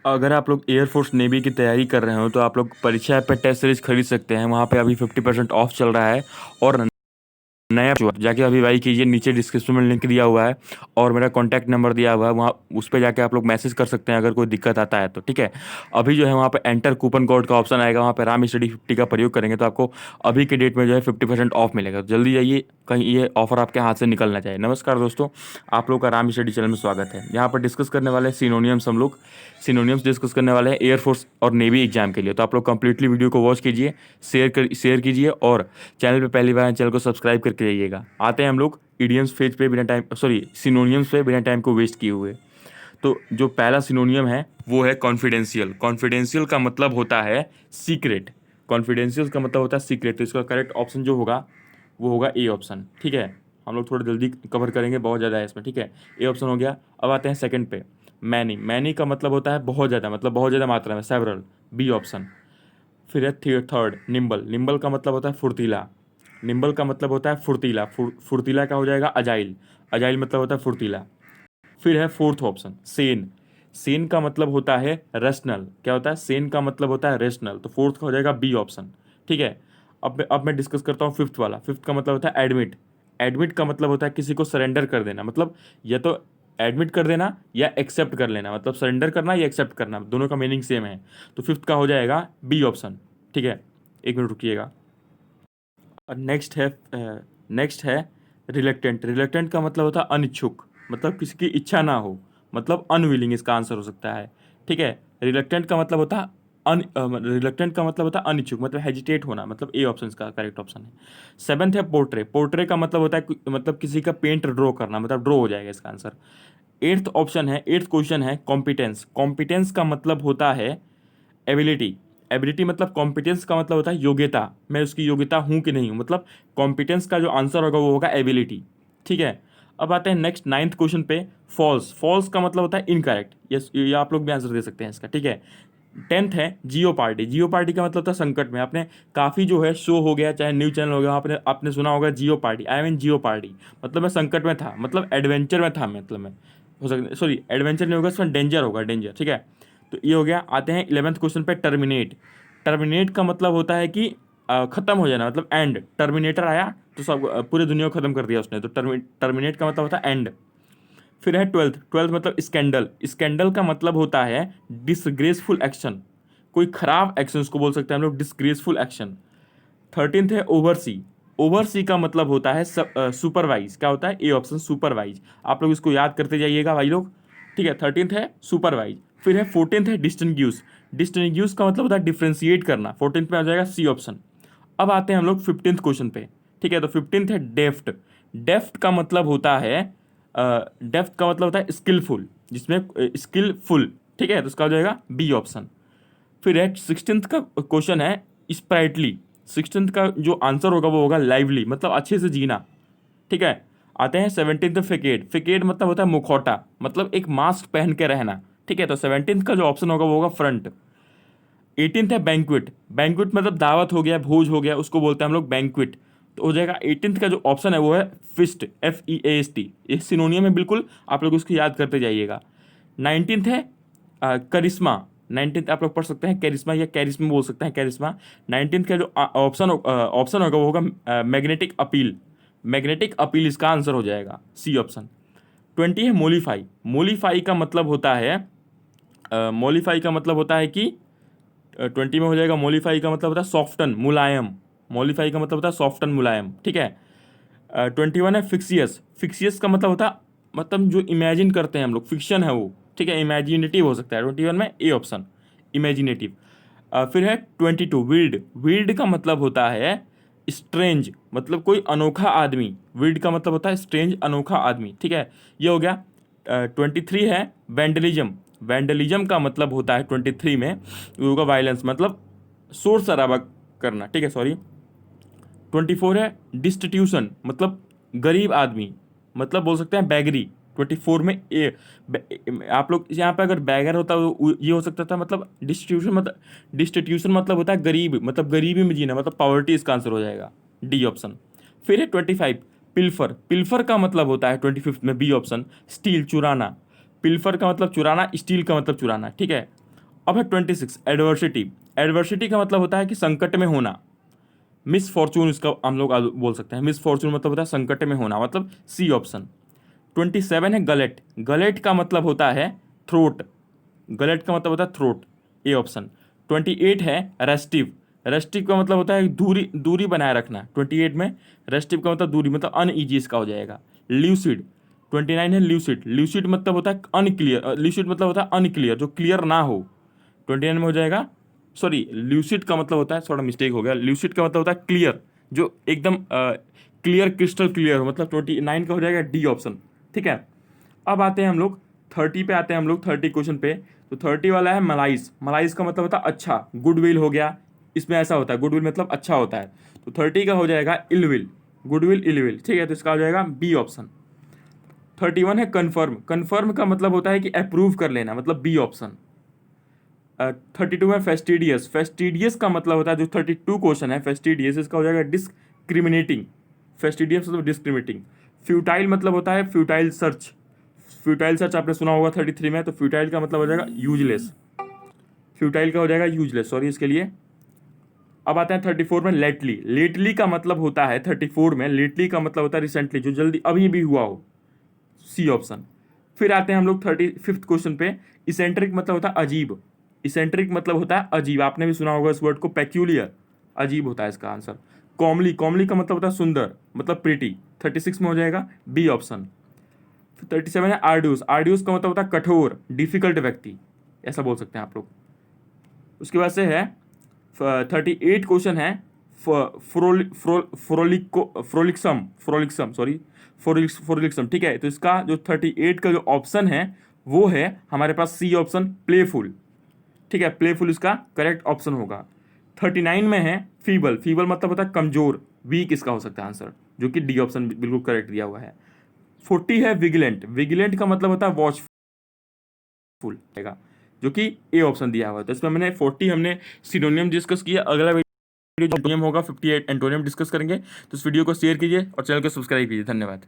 अगर आप लोग एयरफोर्स नेवी की तैयारी कर रहे हो तो आप लोग परीक्षा ऐप पे टेस्ट सीरीज खरीद सकते हैं। वहाँ पे अभी 50% ऑफ चल रहा है। और नया जो है, जाके अभी भाई कीजिए, नीचे डिस्क्रिप्शन में लिंक दिया हुआ है और मेरा कॉन्टैक्ट नंबर दिया हुआ है। वहाँ उस पर जाके आप लोग मैसेज कर सकते हैं अगर कोई दिक्कत आता है तो, ठीक है। अभी जो है वहाँ पे एंटर कूपन कोड का ऑप्शन आएगा, वहाँ पे राम स्टडी 50 का प्रयोग करेंगे तो आपको अभी के डेट में जो है 50% ऑफ मिलेगा। तो जल्दी जाइए, कहीं ये ऑफर आपके हाथ से निकल ना जाए। नमस्कार दोस्तों, आप लोग का राम स्टडी चैनल में स्वागत है। यहाँ पर डिस्कस करने वाले हैं सिनोनियम्स। हम लोग सिनोनियम्स डिस्कस करने वाले हैं एयरफोर्स और नेवी एग्जाम के लिए। तो आप लोग कंप्लीटली वीडियो को वॉच कीजिए, शेयर कीजिए और चैनल पे पहली बार चैनल को सब्सक्राइब करके जाइएगा। आते हैं हम लोग इडियम्स फेज पे बिना टाइम, सॉरी सिनोनियम्स पे बिना टाइम को वेस्ट किए हुए। तो जो पहला सिनोनियम है वो है कॉन्फिडेंशियल। कॉन्फिडेंशियल का मतलब होता है सीक्रेट। कॉन्फिडेंशियल का मतलब होता है सीक्रेट। तो इसका करेक्ट ऑप्शन जो होगा वो होगा ए ऑप्शन, ठीक है। हम लोग थोड़ा जल्दी कवर करेंगे, बहुत ज़्यादा है इसमें, ठीक है। ए ऑप्शन हो गया। अब आते हैं सेकंड पे, मैनी। मैनी का मतलब होता है बहुत ज़्यादा, मतलब बहुत ज़्यादा मात्रा में, सेवरल, बी ऑप्शन। फिर है थर्ड, निम्बल। निम्बल का मतलब होता है फुर्तीला। निम्बल का मतलब होता है फुर्तीला। फुर्तीला का हो जाएगा अजाइल। अजाइल मतलब होता है फुर्तीला। फिर है फोर्थ ऑप्शन, सेन। सेन का मतलब होता है रेशनल। क्या होता है? सेन का मतलब होता है रेशनल। तो फोर्थ का हो जाएगा बी ऑप्शन, ठीक है। अब मैं डिस्कस करता हूँ फिफ्थ वाला। फिफ्थ का मतलब होता है एडमिट। एडमिट का मतलब होता है किसी को सरेंडर कर देना, मतलब या तो एडमिट कर देना या एक्सेप्ट कर लेना, मतलब सरेंडर करना या एक्सेप्ट करना, दोनों का मीनिंग सेम है। तो फिफ्थ का हो जाएगा बी ऑप्शन, ठीक है। एक मिनट रुकिएगा। और नेक्स्ट है रिलेक्टेंट। रिलेक्टेंट का मतलब होता है अनिच्छुक, मतलब किसी की इच्छा ना हो, मतलब अनविलिंग इसका आंसर हो सकता है, ठीक है। रिलेक्टेंट का मतलब होता है रिलेक्टेंट का मतलब होता है अनिच्छुक, मतलब हेजिटेट होना, मतलब ए ऑप्शन इसका करेक्ट ऑप्शन है। सेवन्थ है पोर्ट्रे। पोर्ट्रे का मतलब होता है मतलब किसी का पेंट ड्रॉ करना, मतलब ड्रॉ हो जाएगा इसका आंसर। एट्थ क्वेश्चन है कॉम्पिटेंस। कॉम्पिटेंस का मतलब होता है एबिलिटी। एबिलिटी मतलब कॉम्पिटेंस का मतलब होता है योग्यता, मैं उसकी योग्यता हूँ कि नहीं हूँ, मतलब कॉम्पिटेंस का जो आंसर होगा वो होगा एबिलिटी, ठीक है। अब आते हैं नेक्स्ट नाइन्थ क्वेश्चन पे, फॉल्स। फॉल्स का मतलब होता है इनकरेक्ट। ये आप लोग भी आंसर दे सकते हैं इसका, ठीक है। टेंथ है जियो पार्टी। जियो पार्टी का मतलब होता है संकट में। आपने काफ़ी जो है शो हो गया, चाहे न्यूज चैनल हो गया, आपने आपने सुना होगा जियो पार्टी, आई मीन जियो पार्टी, मतलब मैं संकट में था, मतलब एडवेंचर में था, मतलब मैं, हो सकता, सॉरी एडवेंचर नहीं होगा, इसमें डेंजर होगा, डेंजर, ठीक है। तो ये हो गया। आते हैं इलेवंथ क्वेश्चन पे, टर्मिनेट। टर्मिनेट का मतलब होता है कि खत्म हो जाना, मतलब एंड। टर्मिनेटर आया तो सब पूरे दुनिया को खत्म कर दिया उसने, तो टर्मिनेट का मतलब होता है एंड। फिर है ट्वेल्थ। ट्वेल्थ मतलब स्कैंडल। स्कैंडल का मतलब होता है डिसग्रेसफुल एक्शन, कोई खराब एक्शन उसको बोल सकते हैं हम लोग, डिसग्रेसफुल एक्शन। थर्टींथ है ओवरसी। ओवरसी का मतलब होता है सुपरवाइज। क्या होता है? A option, supervise. आप लोग इसको याद करते जाइएगा भाई लोग, ठीक है। थर्टींथ है सुपरवाइज। फिर है फोर्टींथ है डिस्टिंग्यूश। डिस्टिंग्यूश का मतलब होता है डिफ्रेंशिएट करना। फोर्टींथ में आ जाएगा सी ऑप्शन। अब आते हैं हम लोग फिफ्टींथ क्वेश्चन पे, ठीक है। तो फिफ्टींथ है डेफ्ट। डेफ्ट का मतलब होता है डेफ्ट का मतलब होता है स्किलफुल, जिसमें स्किलफुल, ठीक है। तो उसका हो जाएगा बी ऑप्शन। फिर है सिक्सटींथ का क्वेश्चन है स्प्राइटली। सिक्सटींथ का जो आंसर होगा वो होगा लाइवली, मतलब अच्छे से जीना, ठीक है। आते हैं सेवनटीन्थ फिकेड। फिकेड मतलब होता है मुखौटा, मतलब एक मास्क पहन के रहना, ठीक है। तो सेवनटीन्थ का जो ऑप्शन होगा वो होगा फ्रंट। एटीनथ है बैंक्वेट। बैंक्वेट मतलब दावत हो गया, भोज हो गया, उसको बोलते हैं हम लोग बैंक्वेट। तो हो जाएगा एटीनथ का जो ऑप्शन है वो है फिस्ट, FEAST। ये सिनोनियम है बिल्कुल, आप लोग उसको याद करते जाइएगा। नाइनटीन्थ है करिश्मा। नाइनटीन्थ आप लोग पढ़ सकते हैं कैरिश्मा या कैरिश्मा बोल सकते हैं, कैरिश्मा। नाइनटीन्थ का जो ऑप्शन होगा वो होगा मैग्नेटिक अपील। मैग्नेटिक अपील इसका आंसर हो जाएगा, सी ऑप्शन। ट्वेंटी है मोलीफाई। मोलीफाई का मतलब होता है मोलीफाई का मतलब होता है कि ट्वेंटी में हो जाएगा मोलीफाई का मतलब होता है सॉफ्टन, मुलायम। मोलीफाई का मतलब होता है सॉफ्टन, मुलायम, ठीक है। 21 है फिक्सियस। फिक्सियस का मतलब होता है, मतलब जो इमेजिन करते हैं हम लोग, फिक्शन है वो, ठीक है, इमेजिनेटिव हो सकता है। 21 में ए ऑप्शन, इमेजिनेटिव। फिर है 22 वील्ड। वील्ड का मतलब होता है स्ट्रेंज, मतलब कोई अनोखा आदमी। वील्ड का मतलब होता है स्ट्रेंज, अनोखा आदमी, ठीक है। ये हो गया। 23 है वैंडलिज्म। वैंडलिज्म का मतलब होता है 23 में ये होगा वायलेंस, मतलब शोर शराबा करना, ठीक है, सॉरी। 24 है डिस्टिट्यूशन, मतलब गरीब आदमी, मतलब बोल सकते हैं बैगरी। 24 में आप लोग यहाँ पे अगर बैगर होता ये हो सकता था, मतलब डिस्टिट्यूशन मतलब होता है गरीब, मतलब गरीबी में जीना, मतलब पॉवर्टी इसका आंसर हो जाएगा, डी ऑप्शन। फिर है 25 पिल्फर। पिल्फर का मतलब होता है 25th में बी ऑप्शन, स्टील, चुराना। पिल्फर का मतलब चुराना, स्टील का मतलब चुराना, ठीक है। अब है 26 एडवर्सिटी। एडवर्सिटी का मतलब होता है कि संकट में होना, मिस फॉर्चून इसका हम लोग बोल सकते हैं। मिस फॉर्चून मतलब होता है संकट में होना, मतलब सी ऑप्शन। 27 है गलेट। गलेट का मतलब होता है थ्रोट। गलेट का मतलब होता है थ्रोट, ए ऑप्शन। 28 है रेस्टिव। रेस्टिव का मतलब होता है दूरी, दूरी बनाए रखना। 28 में रेस्टिव का मतलब दूरी, मतलब अनईजी इसका हो जाएगा। ल्यूसिड। 29 है ल्यूसिड। ल्यूसिड मतलब होता है अनक्लियर। ल्यूसिड मतलब होता है अनक्लियर, जो क्लियर ना हो। 29 में हो जाएगा। सॉरी, ल्यूसिड का मतलब होता है, थोड़ा मिस्टेक हो गया। ल्यूसिड का मतलब होता है क्लियर, जो एकदम क्लियर, क्रिस्टल क्लियर हो, मतलब 29 का हो जाएगा डी ऑप्शन। ठीक है। अब आते हैं हम लोग 30 पे, आते हैं हम लोग 30 क्वेश्चन पे। तो 30 वाला है मलाइस। मलाइस का मतलब होता है अच्छा, गुडविल हो गया। इसमें ऐसा होता है, गुडविल मतलब अच्छा होता है। तो 30 का हो जाएगा इलविल। गुडविल, इलविल, ठीक है, तो इसका हो जाएगा बी ऑप्शन। 31 है कन्फर्म। कन्फर्म का मतलब होता है कि अप्रूव कर लेना, मतलब बी ऑप्शन। 32 है फेस्टिडियस। फेस्टिडियस का मतलब होता है, जो 32 क्वेश्चन है फेस्टिडियस, इसका हो जाएगा डिस्क्रिमिनेटिंग। फेस्टिडियस मतलब डिस्क्रिमिनेटिंग। फ्यूटाइल मतलब होता है फ्यूटाइल सर्च। फ्यूटाइल सर्च आपने सुना होगा 33 में, तो फ्यूटाइल का मतलब हो जाएगा यूजलेस। फ्यूटाइल का हो जाएगा यूजलेस, सॉरी इसके लिए। अब आते हैं 34 में लेटली। लेटली का मतलब होता है 34 में, लेटली का मतलब होता है रिसेंटली, जो जल्दी अभी भी हुआ हो, सी ऑप्शन। फिर आते हैं हम लोग 35th क्वेश्चन पे। इसेंट्रिक मतलब होता है अजीब। इसेंट्रिक मतलब होता है अजीब, आपने भी सुना होगा इस वर्ड को, पेक्यूलियर, अजीब होता है इसका आंसर। कॉमली। कॉमली का मतलब होता है सुंदर, मतलब प्रिटी। 36 में हो जाएगा बी ऑप्शन। 37 है आर्ड्यूस। आर्ड्यूस का मतलब होता है कठोर, डिफिकल्ट व्यक्ति, ऐसा बोल सकते हैं आप लोग। उसके बाद से है 38 क्वेश्चन है फ्रोलिक्सम, फ्रोलिक्सम, सॉरी, फ्रोलिक्सम, ठीक है। तो इसका जो 38 का जो ऑप्शन है वो है हमारे पास सी ऑप्शन, प्लेफुल। ठीक है, प्लेफुल इसका करेक्ट ऑप्शन होगा। 39 में है फीबल। फीबल मतलब होता है कमजोर, वीक इसका हो सकता है आंसर, जो कि डी ऑप्शन बिल्कुल करेक्ट दिया हुआ है। 40 है विजिलेंट। विजिलेंट का मतलब होता है वॉचफुल, रहेगा, जो कि ए ऑप्शन दिया हुआ है। तो इसमें मैंने 40 हमने सिनोनियम डिस्कस किया। अगला वीडियो जो एंटोनियम होगा 58 एंटोनियम डिस्कस करेंगे। तो इस वीडियो को शेयर कीजिए और चैनल को सब्सक्राइब कीजिए। धन्यवाद।